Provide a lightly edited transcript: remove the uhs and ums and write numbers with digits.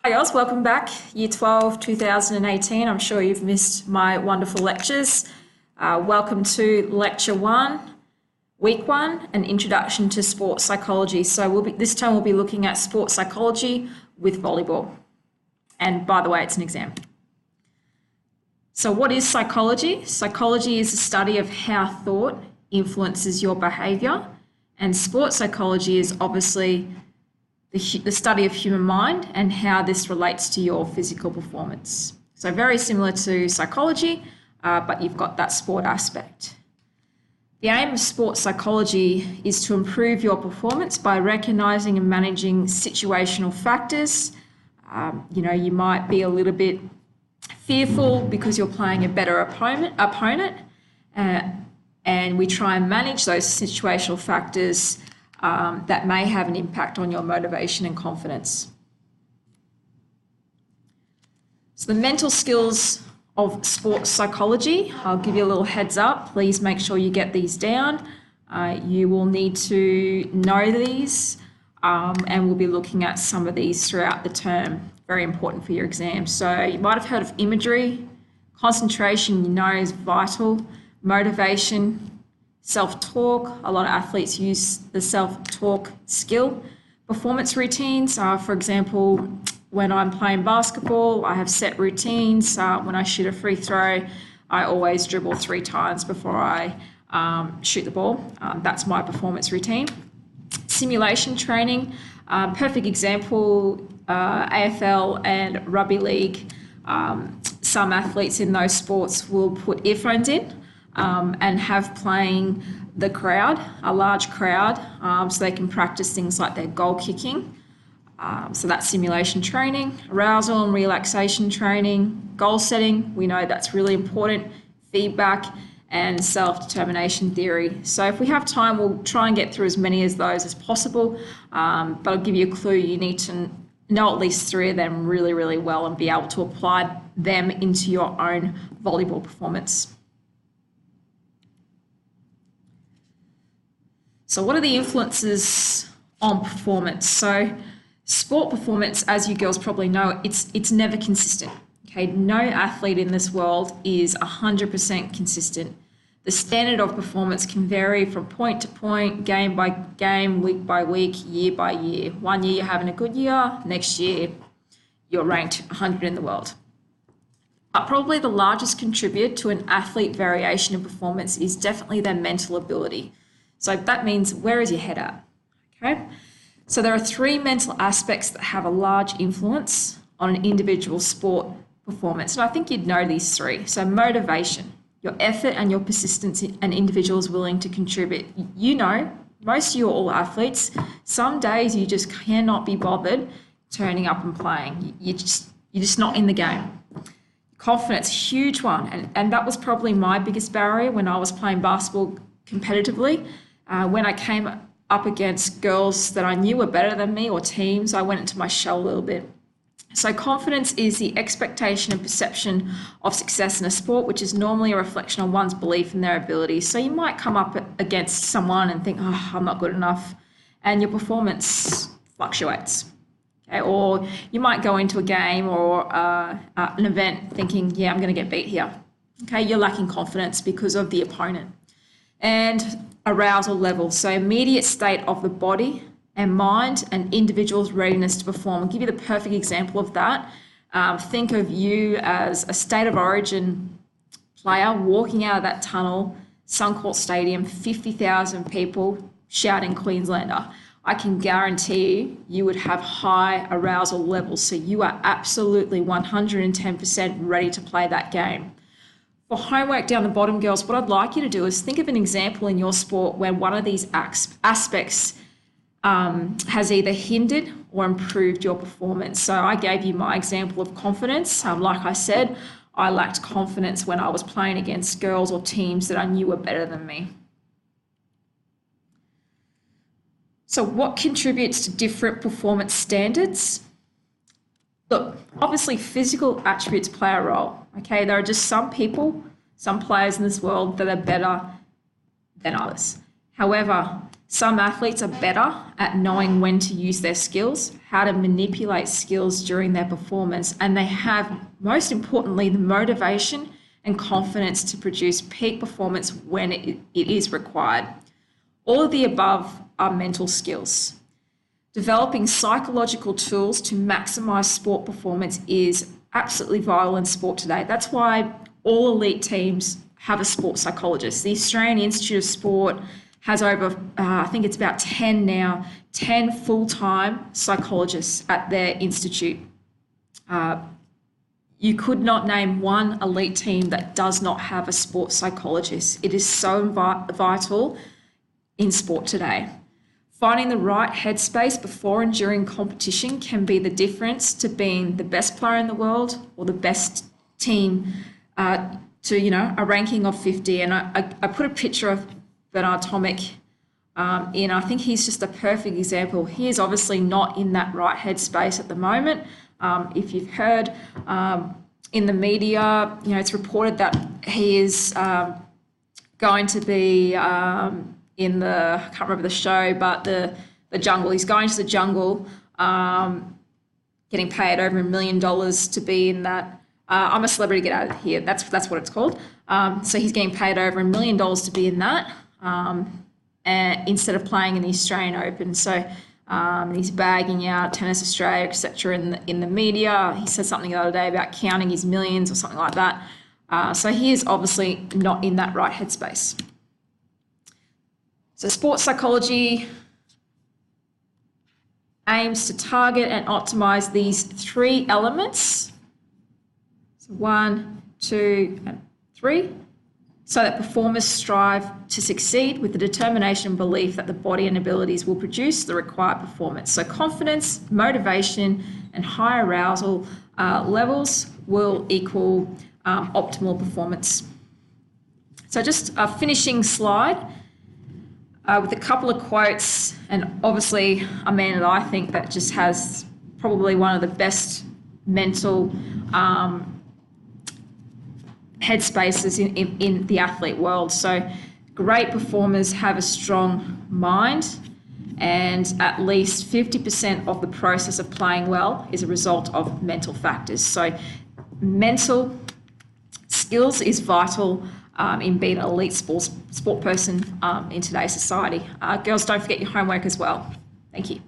Hi guys, welcome back. Year 12, 2018. I'm sure you've missed my wonderful lectures. Welcome to Lecture 1, Week 1, an Introduction to Sports Psychology. So this time we'll be looking at sports psychology with volleyball. And by the way, it's an exam. So what is psychology? Psychology is the study of how thought influences your behaviour, and sports psychology is obviously the study of human mind and how this relates to your physical performance. So very similar to psychology, but you've got that sport aspect. The aim of sports psychology is to improve your performance by recognising and managing situational factors. You might be a little bit fearful because you're playing a better opponent, and we try and manage those situational factors that may have an impact on your motivation and confidence. So the mental skills of sports psychology, I'll give you a little heads up. Please make sure you get these down. You will need to know these, and we'll be looking at some of these throughout the term. Very important for your exam. So you might have heard of imagery. Concentration, is vital. Motivation, self-talk. A lot of athletes use the self-talk skill. Performance routines, for example, when I'm playing basketball, I have set routines. When I shoot a free throw, I always dribble 3 times before I shoot the ball. That's my performance routine. Simulation training, perfect example, AFL and rugby league. Some athletes in those sports will put earphones in and have playing the crowd, a large crowd, so they can practice things like their goal kicking. So that's simulation training. Arousal and relaxation training. Goal setting, we know that's really important. Feedback and self-determination theory. So if we have time, we'll try and get through as many of those as possible, but I'll give you a clue. You need to know at least 3 of them really, really well and be able to apply them into your own volleyball performance. So what are the influences on performance? So sport performance, as you girls probably know, it's never consistent. Okay, no athlete in this world is 100% consistent. The standard of performance can vary from point to point, game by game, week by week, year by year. One year you're having a good year, next year you're ranked 100 in the world. But probably the largest contributor to an athlete variation in performance is definitely their mental ability. So that means, where is your head at? Okay. So there are 3 mental aspects that have a large influence on an individual sport performance. And I think you'd know these 3. So motivation, your effort and your persistence, and individuals willing to contribute. Most of you are all athletes. Some days you just cannot be bothered turning up and playing. You're just not in the game. Confidence, huge one. And that was probably my biggest barrier when I was playing basketball competitively. When I came up against girls that I knew were better than me or teams, I went into my shell a little bit. So confidence is the expectation and perception of success in a sport, which is normally a reflection on one's belief in their abilities. So you might come up against someone and think, oh, I'm not good enough, and your performance fluctuates. Okay? Or you might go into a game or an event thinking, yeah, I'm going to get beat here. Okay, you're lacking confidence because of the opponent. And arousal level, so immediate state of the body and mind and individual's readiness to perform. I'll give you the perfect example of that. Think of you as a state of origin player walking out of that tunnel, Suncorp Stadium, 50,000 people shouting Queenslander. I can guarantee you would have high arousal levels, so you are absolutely 110% ready to play that game. For homework down the bottom, girls, what I'd like you to do is think of an example in your sport where one of these aspects has either hindered or improved your performance. So I gave you my example of confidence. Like I said, I lacked confidence when I was playing against girls or teams that I knew were better than me. So what contributes to different performance standards? Look, obviously physical attributes play a role, okay? There are just some people, some players in this world that are better than others. However, Some athletes are better at knowing when to use their skills, how to manipulate skills during their performance, and they have, most importantly, the motivation and confidence to produce peak performance when it is required. All of the above are mental skills. Developing psychological tools to maximize sport performance is absolutely vital in sport today. That's why all elite teams have a sports psychologist. The Australian Institute of Sport has over, I think it's about 10 now, 10 full-time psychologists at their institute. You could not name one elite team that does not have a sports psychologist. It is so vital in sport today. Finding the right headspace before and during competition can be the difference to being the best player in the world or the best team to, a ranking of 50. And I put a picture of Bernard Tomic in. I think he's just a perfect example. He is obviously not in that right headspace at the moment. If you've heard in the media, it's reported that he is going to be in the, I can't remember the show, but the jungle. He's going to the jungle, getting paid over $1 million to be in that. I'm a celebrity, get out of here. That's what it's called. So he's getting paid over $1 million to be in that. Instead of playing in the Australian Open. So he's bagging out Tennis Australia, etc. in the media. He said something the other day about counting his millions or something like that. So he is obviously not in that right headspace. So sports psychology aims to target and optimize these three elements. So 1, 2, and 3. So that performers strive to succeed with the determination and belief that the body and abilities will produce the required performance. So confidence, motivation, and high arousal levels will equal optimal performance. So just a finishing slide with a couple of quotes, and obviously a man that I think that just has probably one of the best mental headspaces in the athlete world. So great performers have a strong mind, and at least 50% of the process of playing well is a result of mental factors. So mental skills is vital in being an elite sport person in today's society. Girls, don't forget your homework as well. Thank you.